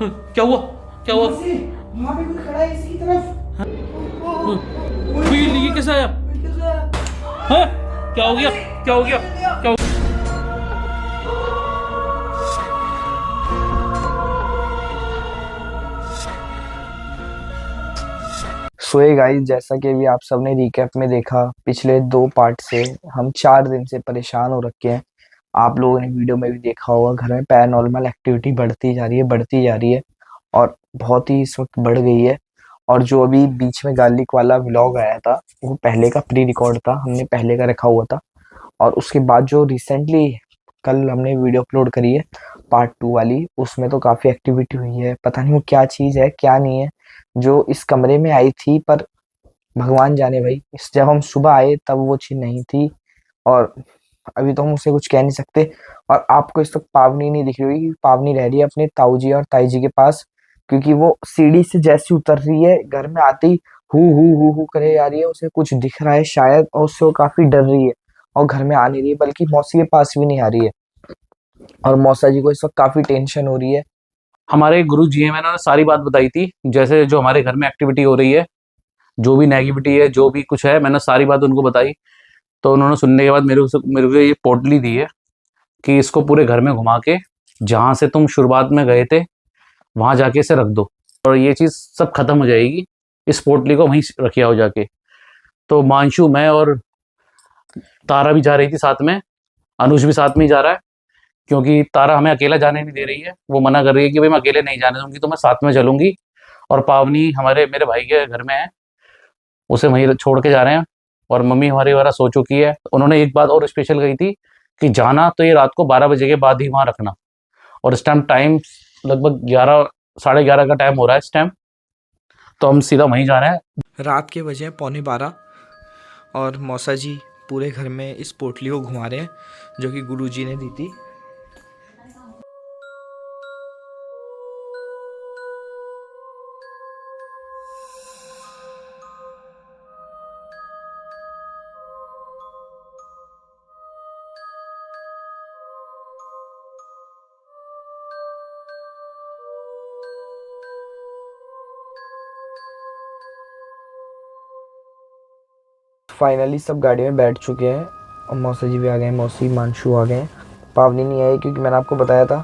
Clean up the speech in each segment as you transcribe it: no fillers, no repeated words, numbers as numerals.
क्या हुआ? क्या हुआ? वहाँ पे कोई खड़ा है इसकी तरफ। ये कैसा आया? हाँ? क्या हो गया? क्या हो गया? क्या हो... सोए गाइस, जैसा कि अभी आप सबने रिकैप में देखा, पिछले 2 पार्ट से हम 4 दिन से परेशान हो रखे हैं। आप लोगों ने वीडियो में भी देखा होगा, घर में पैरानॉर्मल एक्टिविटी बढ़ती जा रही है, बढ़ती जा रही है और बहुत ही इस वक्त बढ़ गई है। और जो अभी बीच में गार्लिक वाला व्लॉग आया था, वो पहले का प्री रिकॉर्ड था, हमने पहले का रखा हुआ था। और उसके बाद जो रिसेंटली कल हमने वीडियो अपलोड करी है पार्ट 2 वाली, उसमें तो काफ़ी एक्टिविटी हुई है। पता नहीं वो क्या चीज़ है क्या नहीं है जो इस कमरे में आई थी, पर भगवान जाने भाई। इस जब हम सुबह आए तब वो चीज़ नहीं थी और अभी तो हम उससे कुछ कह नहीं सकते। और आपको इस वक्त पावनी नहीं दिख रही होगी, पावनी रह रही है अपने ताऊ जी और ताई जी के पास, क्योंकि वो सीढ़ी से जैसी उतर रही है, घर में आते ही हु करे जा रही है। उसे कुछ दिख रहा है शायद, और उससे वो काफी डर रही है और घर में आ नहीं रही है, बल्कि मौसी के पास भी नहीं आ रही है। और मौसा जी को इस वक्त काफी टेंशन हो रही है। हमारे गुरु जी हैं, मैंने सारी बात बताई थी, जैसे जो हमारे घर में एक्टिविटी हो रही है, जो भी नेगेटिविटी है, जो भी कुछ है, मैंने सारी बात उनको बताई। तो उन्होंने सुनने के बाद मेरे को ये पोटली दी है कि इसको पूरे घर में घुमा के जहाँ से तुम शुरुआत में गए थे वहां जाके इसे रख दो, और ये चीज़ सब खत्म हो जाएगी। इस पोटली को वहीं रखिया हो जाके। तो मांशु, मैं और तारा भी जा रही थी साथ में, अनुज भी साथ में ही जा रहा है, क्योंकि तारा हमें अकेला जाने नहीं दे रही है। वो मना कर रही है कि भाई मैं अकेले नहीं जाने दूंगी, तो मैं साथ में चलूंगी। और पावनी हमारे मेरे भाई के घर में है, उसे वहीं छोड़ के जा रहे हैं। और मम्मी हमारी वगैरह सो चुकी है। उन्होंने एक बात और स्पेशल कही थी कि जाना तो ये रात को 12 बजे के बाद ही वहाँ रखना। और इस टाइम लगभग 11, साढ़े 11 का टाइम हो रहा है इस टाइम, तो हम सीधा वहीं जा रहे हैं। रात के बजे हैं 11:15 और मौसा जी पूरे घर में इस पोटली को घुमा रहे हैं जो कि गुरुजी ने दी थी। फाइनली सब गाड़ी में बैठ चुके हैं और मौसा जी भी आ गए, मौसी मानशू आ गए। पावनी नहीं आई क्योंकि मैंने आपको बताया था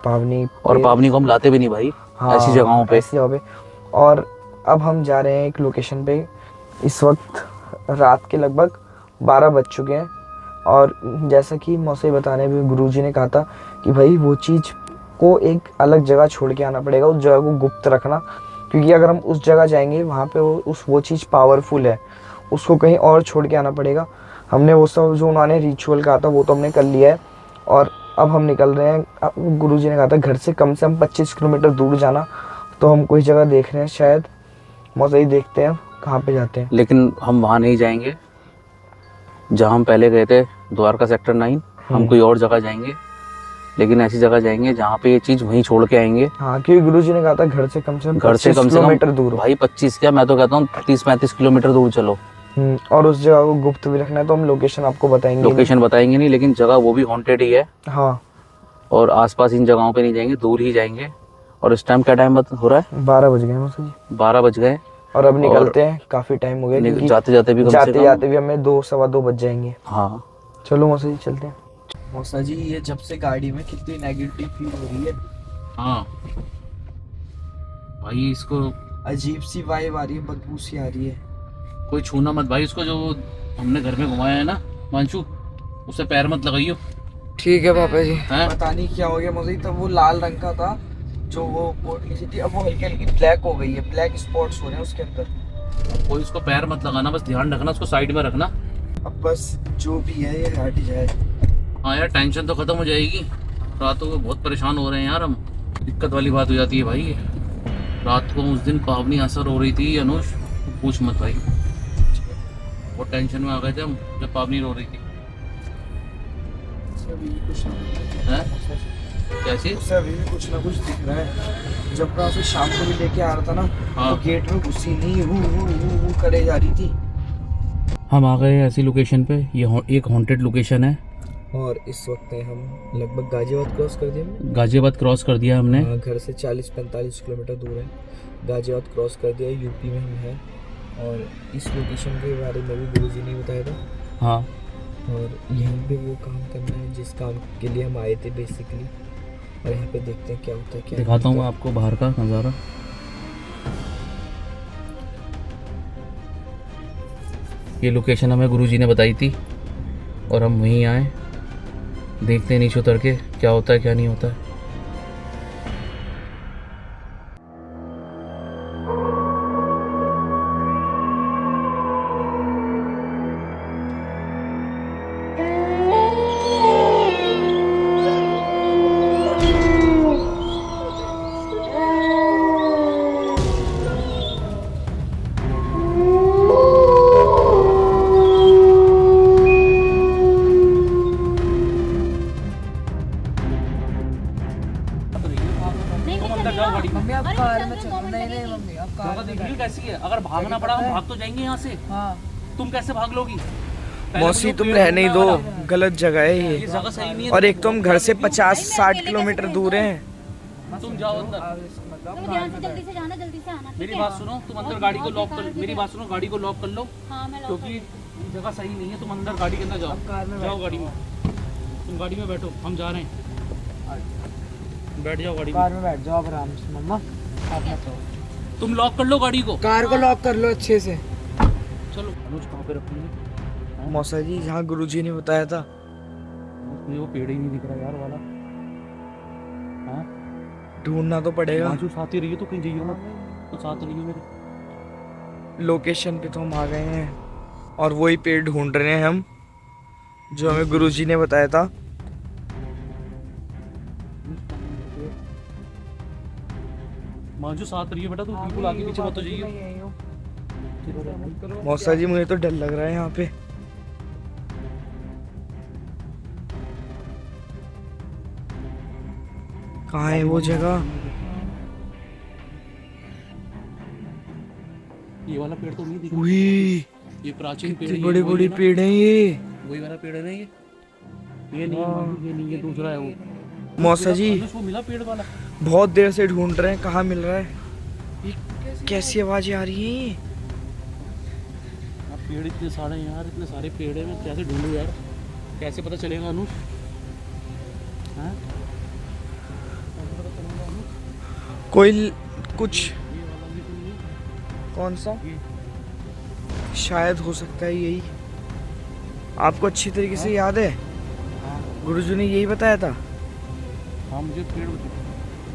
पावनी और पावनी को हम लाते भी नहीं भाई, ऐसी जगहों पे। ऐसी जगह पे। और अब हम जा रहे हैं एक लोकेशन पे। इस वक्त रात के लगभग 12 बज चुके हैं और जैसा कि मौसे बताने भी गुरुजी ने कहा था कि भाई वो चीज़ को एक अलग जगह छोड़ के आना पड़ेगा, उस जगह को गुप्त रखना, क्योंकि अगर हम उस जगह जाएंगे वहाँ पे वो चीज़ पावरफुल है, उसको कहीं और छोड़ के आना पड़ेगा। हमने वो सब जो उन्होंने रिचुअल कहा था वो तो हमने कर लिया है और अब हम निकल रहे हैं। गुरुजी ने कहा था घर से कम 25 किलोमीटर दूर जाना, तो हम कोई जगह देख रहे हैं, शायद मौसा ही देखते हैं कहाँ पे जाते हैं। लेकिन हम वहाँ नहीं जाएंगे जहाँ हम पहले गए थे, द्वारका सेक्टर 9। हम कोई और जगह जाएंगे, लेकिन ऐसी जगह जाएंगे जहाँ पे ये चीज़ वहीं छोड़ के आएंगे। हाँ, क्योंकि गुरुजी ने कहा था घर से कम 25 किलोमीटर दूर हो। भाई 25 क्या, मैं तो कहता हूँ 30-35 किलोमीटर दूर चलो। और उस जगह को गुप्त भी रखना है, तो हम लोकेशन आपको बताएंगे। लोकेशन बताएंगे नहीं, लेकिन जगह वो भी हॉन्टेड ही है। हाँ, और आसपास इन जगहों पे नहीं जाएंगे, दूर ही जाएंगे। और इस टाइम क्या टाइम हो रहा है? 12 बज गए मौसा जी। 12 बज गए और अब निकलते हैं, काफी टाइम हो गया, क्योंकि जाते जाते भी हमें 2 सवा 2 बज जाएंगे। हाँ चलो मौसा जी चलते हैं। मौसा जी, ये जब से गाड़ी में कितनी नेगेटिव फील हो रही है। हाँ भाई, इसको अजीब सी वाइब आ रही है, बदबू सी आ रही है। कोई छूना मत भाई उसको, जो हमने घर में घुमाया है ना मांशु, उससे पैर मत लगाइयो। ठीक है पापा जी। हैं? पता नहीं क्या हो गया मौसा जी, तब वो लाल रंग का था जो वो पोटली सी थी, अब वो हल्की हल्की ब्लैक हो गई है, ब्लैक स्पॉट्स हो रहे हैं उसके अंदर। कोई उसको पैर मत लगाना, बस ध्यान रखना, उसको साइड में रखना। अब बस जो भी है ये हट जाए। हाँ यार, टेंशन तो खत्म हो जाएगी। रातों को बहुत परेशान हो रहे हैं यार हम, दिक्कत वाली बात हो जाती है भाई। रात को उस दिन पावनी असर हो रही थी अनुज, पूछ मत भाई, बहुत टेंशन में आ गए थे हम जब पावनी रो रही थी। हैं? क्या चीज? उससे अभी भी कुछ ना कुछ दिख रहा है। जब मैं उसे शाम को भी लेके आ रहा था ना, हाँ। तो गेट में घुसी नहीं, हु करे जा रही थी। हम आ गए ऐसी लोकेशन पे, ये एक हॉन्टेड लोकेशन है। और इस वक्त में हम लगभग गाजियाबाद क्रॉस कर दिए। गाजियाबाद क्रॉस कर दिया हमने। हाँ, घर से 40-45 किलोमीटर दूर है। गाजियाबाद क्रॉस कर दिया, यूपी में हम हैं। और इस लोकेशन के बारे में भी गुरुजी ने बताया था। हाँ, और यहीं पे वो काम करना है जिस काम के लिए हम आए थे बेसिकली। और यहाँ पे देखते हैं क्या होता है, क्या दिखाता हूँ नहीं मैं आपको बाहर का नज़ारा। ये लोकेशन हमें गुरुजी ने बताई थी और हम वहीं आए। देखते हैं नीचे उतर के क्या होता है क्या नहीं होता है। मम्मी आप कार में चलो। नहीं नहीं मम्मी आप कार में देखिए कैसी है, अगर भागना पड़ा हम भाग तो जाएंगे यहाँ से। हाँ तुम कैसे भाग लोगी? मौसी तुम रहने ही दो, गलत जगह है ये ये। जगह सही नहीं है। और एक तो हम घर से 50-60 किलोमीटर दूर हैं। तुम जाओ अंदर। तुम ध्यान से जल्दी से जाना, जल्दी से आना। मेरी बात सुनो, तुम अंदर गाड़ी को लॉक कर, मेरी बात सुनो, गाड़ी को लॉक कर लो हाँ मैं लॉक क्योंकि जगह सही नहीं है। तुम अंदर गाड़ी के अंदर जाओ, कार में जाओ गाड़ी में। तुम गाड़ी में बैठो, हम जा रहे हैं। बैठ जाओ गाड़ी कार में। में बैठ जाओ आप आराम से। मम्मा आप मत रहो। तुम लॉक कर लो गाड़ी को। कार को लॉक कर लो अच्छे से। चलो अनुज कहाँ पे रखी? मौसा जी जहाँ गुरुजी ने बताया था। मुझे वो पेड़ ही नहीं दिख रहा यार वाला। हाँ, ढूंढना तो पड़ेगा। बाजू साथ ही रही है तो कहीं जाइए मत, तो साथ रही है मेरे। लोकेशन पे तो हम आ गए हैं और वही पेड़ ढूंढ रहे हैं हम जो हमें गुरुजी ने बताया था। मांझू साथ रही है बेटा, तू बिल्कुल आगे पीछे मत हो जाइए। यहीं हूँ। मौसा जी मुझे तो डर लग रहा है यहाँ पे। कहाँ है वो जगह? ये वाला पेड़ तो नहीं दिख रहा। उई, ये प्राचीन पेड़ कितनी है, बड़ी ये वही बड़ी है ना? पेड़ हैं ये। वही वाला पेड़ है ना ये नहीं है मांझू, ये नहीं, ये दूसरा है वो। मौसा जी अनुज को मिला पेड़ वाला। बहुत देर से ढूंढ रहे हैं, कहाँ मिल रहा है? ये कैसी आवाजें आ रही हैं ये? अब पेड़ इतने सारे हैं यार, इतने सारे पेड़ हैं, मैं कैसे ढूंढूं यार? कैसे पता चलेगा अनुज? हाँ? कोई कुछ ये वाला भी तो नहीं है। कौन सा? ये शायद हो सकता है यही। आपको अच्छी तरीके से याद है हाँ गुरुजी ने यही बताया था। हाँ, मुझे पेड़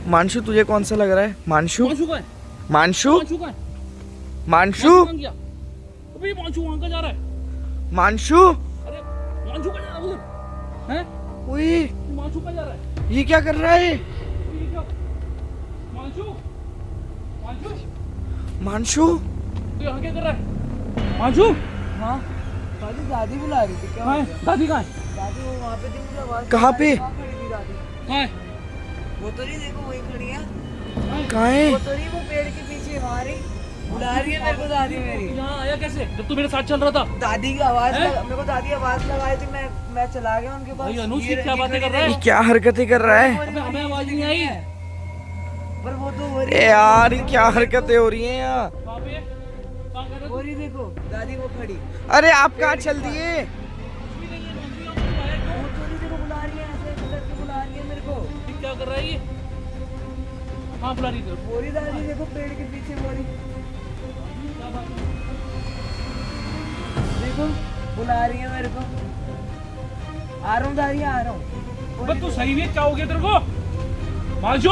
मानशु तुझे कौन सा लग रहा है? मानशु मांझू का है, मानशु मांझू का है। मानशु कहाँ गया? अबे मांझू वहाँ का जा रहा है। मानशु अरे मांझू का जा रहा है उधर। हैं? उई, मांझू का जा रहा है। ये क्या कर रहा है? ये क्या? मांझू, मांझू, मानशु तू यहाँ क्या कर रहा है? मांझू हाँ दादी दादी बुला रही थी। क्या कहाँ हो है? गया? दादी कहाँ है? दादी वो वहाँ पे थी, मुझे आवाज कहाँ पे? वहाँ खड़ी थी दादी। कहाँ है? वो तो नहीं, देखो वही खड़ी है। कहाँ है? वो तो नहीं, वो पेड़ के पीछे वहाँ रही बुला रही है मेरे को दादी मेरी। यहाँ आया कैसे जब तू मेरे साथ चल रहा था? दादी की आवाज हैं? मेरे को दादी आवाज लगाई थी। मैं चला गया उनके पास। भाई अनुज, ये ये क्या रही बातें खड़ी कर रहा है? ये क्या हरकतें कर रहा है? अबे हमें आवाज नहीं आई। पर वो तो हो रही ए यार ये क्या हरकतें हो रही हैं यहाँ? कहाँ पे? कहाँ कर रहा हो रही, देखो दादी वो खड़ी। अरे आप कहाँ चल दिए? वो तो नहीं, देखो बुला रही है, ऐसे करके बुला रही है मेरे को। तू? क्या कर रहा है ये? कहाँ बुला रही थी? हो रही दादी, देखो पेड़ के पीछे हो रही। देखो बुला रही है मेरे को। आ रहा हूँ दादी, आ रहा हूँ। अबे तू सही नहीं है, क्या हो गया तेरे को? मांझू,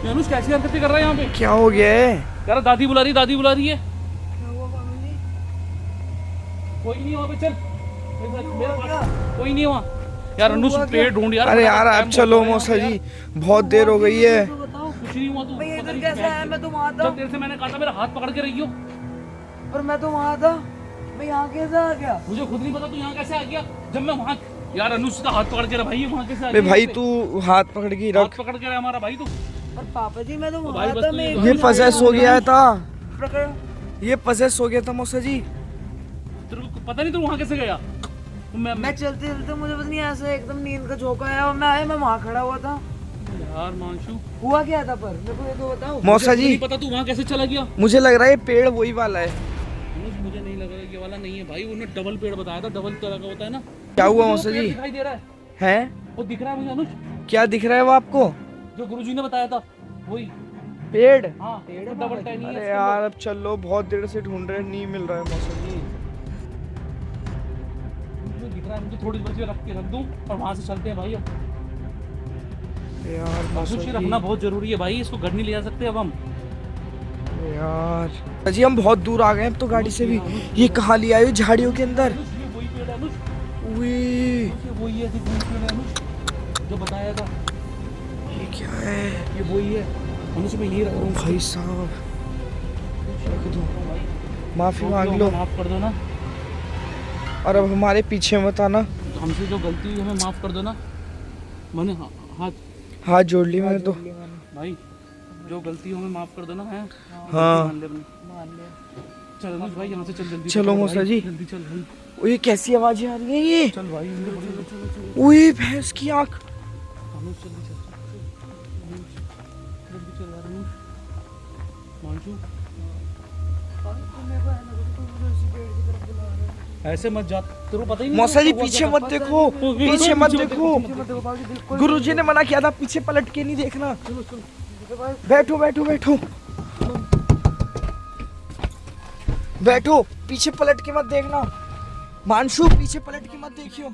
ये अनुज कैसी हरकतें कर रहा है यहाँ पे? क्या हो गया है? यार दादी बुला रही है, दादी बुला रही है। क्या हुआ मामी जी? कोई नहीं वहाँ पे, चल मेरे पास कोई नहीं वहाँ। यार अनुज पेड़ ढूंढ यार। अरे यार आप चलो मौसा जी, बहुत देर हो गई है। तो बताओ कुछ नहीं हुआ तू। मैं पता इधर नहीं कैसे क्या- आया? मैं तो वहाँ था। जब तेरे से मैंने कहा था मेरा हाथ पकड़ के रही हो। पर मैं तो वहाँ था, मैं यहाँ कैसे आ गया? मुझे खुद नहीं पता तू यहाँ कैसे आ गया जब मैं वहाँ। यार अनुज का हाथ पकड़ के रहा भाई, वहाँ कैसे आ अबे गया? भाई तू हाथ पकड़ के हाथ रख। पकड़ के रहा हमारा भाई तू। पर पापा जी मैं तो भाई वहाँ बस था। तू मैं ये ये पजेस हो गया था। पकड़। ये पजेस हो गया था मौसा जी। तेरे को पता नहीं तू वहाँ कैसे गया? मैं चलते चलते मुझे पता नहीं ऐसे एकदम नींद का झोंका आया और मैं आया, मैं वहाँ खड़ा हुआ था। यार मानशु, हुआ क्या था पर मेरे को ये तो बताओ। मौसा जी नहीं पता तू वहाँ कैसे चला गया? मुझे लग रहा है ये पेड़ वही वाला है। मुझे नहीं लग रहा ये वाला नहीं है भाई, उन्होंने डबल पेड़ बताया था, डबल तरह का होता है ना। क्या हुआ मौसा जी? दिखाई दे रहा है, हैं? वो दिख रहा है मुझे अनुज, क्या दिख रहा है वो आपको? जो गुरुजी ने बताया था वही पेड़? हाँ, डबल टहनी है। अरे यार अब चलो, बहुत देर से ढूंढ रहे हैं, नहीं मिल रहा है मौसा जी। मुझे दिख रहा है, मुझे थोड़ी बची रख दूं और वहाँ से चलते हैं भाई। अब यार मौसा कोशिश जी, रखना बहुत जरूरी है भाई, इसको घर नहीं ले जा सकते अब हम। यार जी हम बहुत दूर आ गए अब तो गाड़ी से भी। ये कहाँ ले आए हो झाड़ियों के अंदर? ये वही पेड़ है अनुज, उई, ये वही है, वही पेड़ है अनुज जो बताया था। ये क्या है? ये वही है अनुज, मैं यही रख रहा हूँ भाई साहब रख दो, माफी मांग लो माफ कर दो ना, और अब हमारे पीछे मत आना। तो हमसे जो गलती हुई हमें माफ कर दो ना। मैंने हाथ जोड़ ली मैंने तो। भाई जो गलती हो हमें माफ कर दो ना। है हाँ मान ले। चल अनुज भाई यहाँ से चल जल्दी। चलो भाई, मौसा जी। जल्दी चल भाई, ये कैसी आवाजें आ रही हैं ये? चल भाई ओए भैंस की आंख। अनुज जल्दी चल, जल्दी चल यार अनुज। मानशु ऐसे मत जा, तेरे को पता ही नहीं। मौसा जी पीछे मत देखो, पीछे मत देखो। गुरुजी ने मना किया था पीछे पलट के नहीं देखना। बैठो बैठो बैठो बैठो, पीछे पलट के मत देखना। मानशु पीछे पलट के मत देखियो।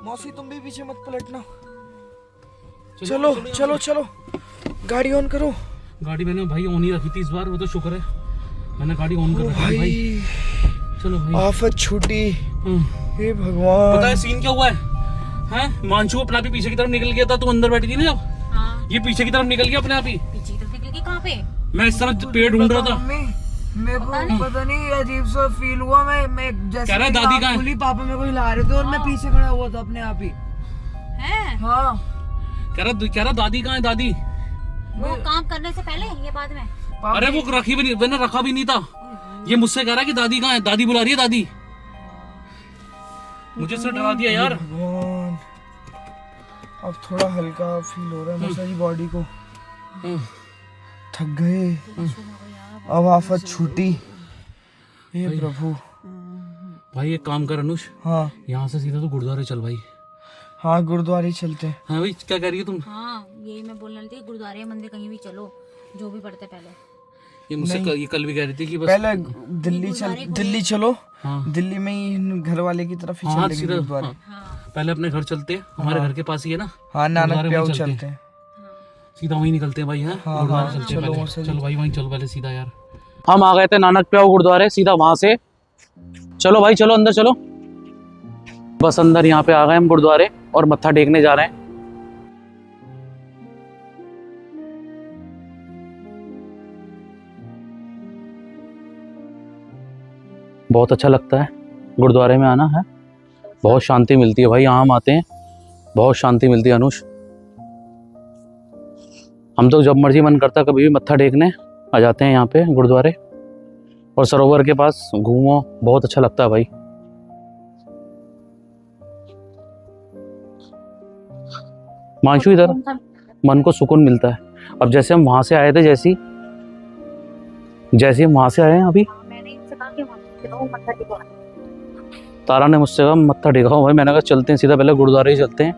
मौसी तुम भी पीछे मत पलटना। चलो चलो चलो, गाड़ी ऑन करो। गाड़ी मैंने भाई ऑन ही रखी थी इस बार, वो तो शुक्र है मैंने गाड़ी ऑन कर रखी थी भाई। चलो भाई, आफत छूटी। हे पता भगवान, है सीन क्या हुआ है? हैं मानशु अपना भी पीछे की तरफ निकल गया था, तू अंदर बैठी थी ना जब, हाँ, ये पीछे की तरफ निकल गया अपने आप ही। पीछे की तरफ निकल गई। कहाँ पे? मैं इस तरफ पेड़ ढूंढ रहा था। मम्मी मेरे को पता नहीं अजीब सा फील हुआ। मैं जैसे कह रहा है दादी कहाँ है? खुली पापा मेरे को हिला रहे थे और मैं पीछे खड़ा हुआ था अपने आप ही। है हाँ कह रहा दादी कहाँ है दादी? वो काम करने से पहले ये बाद में। अरे वो रखी भी नहीं, मैंने रखा भी नहीं था। ये मुझसे कह रहा है कि दादी कहाँ है, दादी बुला रही है दादी। मुझे इससे डरा दिया यार। भगवान अब थोड़ा हल्का फील हो रहा है मौसा जी बॉडी को। थक गए, अब आफत छूटी। हे प्रभु। भाई एक काम कर अनुज, हाँ यहाँ से सीधा तो गुरुद्वारे चल भाई। हाँ गुरुद्वारे चलते हैं। हाँ भाई क्या कह रही है तुम? हाँ यही मैं बोलने वाली थी, गुरुद्वारे मंदिर कहीं भी चलो, जो भी पढ़ते पहले। ये मुझसे ये कल भी कह रही थी कि बस पहले दिल्ली चलो। हाँ दिल्ली में ही घर वाले की तरफ ही हाँ चलेंगे सीधा गुरुद्वारे। हाँ पहले अपने घर चलते हैं, हमारे घर के पास ही है ना। हाँ नानक गुरुद्वारे प्याऊ वहीं चलते हैं। सीधा वहीं निकलते हैं भाई। हैं हाँ, गुरुद्वारे हाँ, चलते हैं चलो पहले। मौसा जी। चलो भाई वहीं चलो पहले सीधा यार। हम आ गए थे नानक प्याऊ गुरुद्वारे, सीधा वहां से चलो भाई, चलो अंदर चलो। बस अंदर यहाँ पे आ गए हम गुरुद्वारे और मत्था टेकने जा रहे हैं। बहुत अच्छा लगता है गुरुद्वारे में आना। है बहुत शांति मिलती है भाई, यहाँ हम आते हैं बहुत शांति मिलती है अनुष। हम तो जब मर्जी मन करता कभी भी मत्था टेकने आ जाते हैं यहाँ पे गुरुद्वारे, और सरोवर के पास घूमो, बहुत अच्छा लगता है भाई। मानशु इधर मन को सुकून मिलता है। अब जैसे हम वहां से आए थे, जैसे हम वहां से आए हैं अभी, मैंने इनसे कहा कि वो मत्था टेको। तारा ने मुझसे कहा मत्था टेका भाई। मैंने कहा चलते हैं सीधा, पहले गुरुद्वारे ही चलते हैं।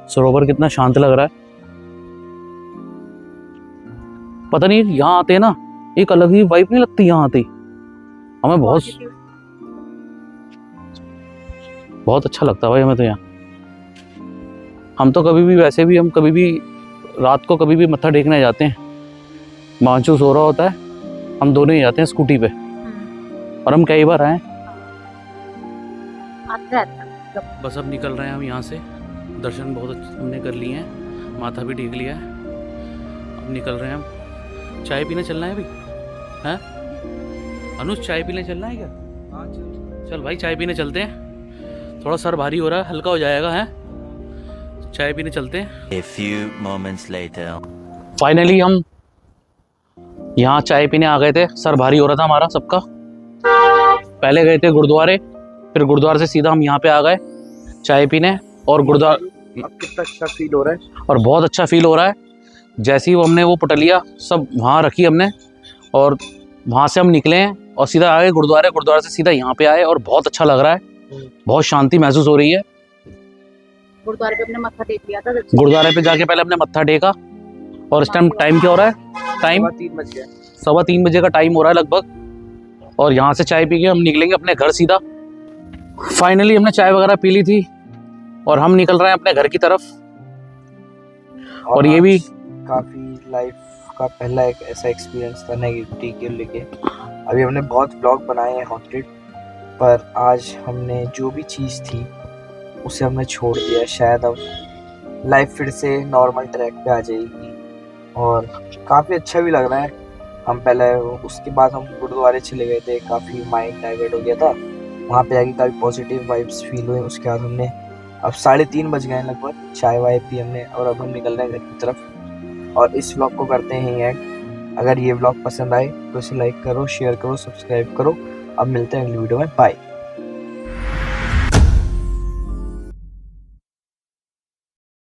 सरोवर कितना शांत लग रहा है। पता नहीं यहाँ आते हैं ना, एक अलग ही वाइब नहीं लगती यहाँ आते ही हमें। बहुत अच्छा लगता है भाई हमें तो यहाँ। हम तो कभी भी वैसे भी, हम कभी भी रात को कभी भी मत्था टेकने जाते हैं। मानशु सो रहा होता है, हम दोनों ही जाते हैं स्कूटी पे, और हम कई बार आए। बस अब निकल रहे हैं हम यहाँ से। दर्शन बहुत हमने कर लिए हैं, माथा भी टेक लिया है, अब निकल रहे हैं हम। चाय पीने चलना है अभी? हैं अनुज चाय पीने चलना है क्या? चल भाई चाय पीने चलते हैं। थोड़ा सर भारी हो रहा है, हल्का हो जाएगा। है चाय पीने चलते हैं। A few moments later. Finally हम यहाँ चाय पीने आ गए थे, सर भारी हो रहा था हमारा सबका। पहले गए थे गुरुद्वारे, फिर गुरुद्वारे से सीधा हम यहाँ पे आ गए चाय पीने। और गुरुद्वारा अब कितना अच्छा फील हो रहा है। और बहुत अच्छा फील हो रहा है। जैसे ही वो हमने वो पटलिया सब वहाँ रखी हमने, और वहाँ से हम निकले हैं और सीधा आए गुरुद्वारे, गुरुद्वारे से सीधा यहाँ पे आए, और बहुत अच्छा लग रहा है, बहुत शांति महसूस हो रही है। गुरुद्वारे पे अपने मत्था टेक लिया था। गुरुद्वारे पे जाके पहले हमने मत्था टेका, और इस टाइम क्या हो रहा है? टाइम 3 बज गया। 3:15 बजे का टाइम हो रहा है लगभग। और यहाँ से चाय पी के हम निकलेंगे अपने घर सीधा। फाइनली हमने चाय वगैरह पी ली थी और हम निकल रहे हैं अपने घर की तरफ। और ये भी काफी लाइफ का पहला एक ऐसा एक्सपीरियंस था नेगेटिविटी के लेके। अभी हमने बहुत ब्लॉग बनाए हैं हॉन्टेड, पर आज हमने जो भी चीज़ थी उसे हमने छोड़ दिया। शायद अब लाइफ फिर से नॉर्मल ट्रैक पे आ जाएगी और काफ़ी अच्छा भी लग रहा है। हम पहले उसके बाद हम गुरुद्वारे चले गए थे, काफ़ी माइंड डाइवर्ट हो गया था, वहाँ पे आके काफ़ी पॉजिटिव वाइब्स फील हुए। उसके बाद हमने अब 3:30 बज गए हैं लगभग, चाय वाय पी हमने और अब हम निकल रहे हैं घर की तरफ। और इस व्लॉग को करते हैं एंड। अगर ये व्लॉग पसंद आए तो इसे लाइक करो, शेयर करो, सब्सक्राइब करो। अब मिलते हैं अगली वीडियो में, बाय।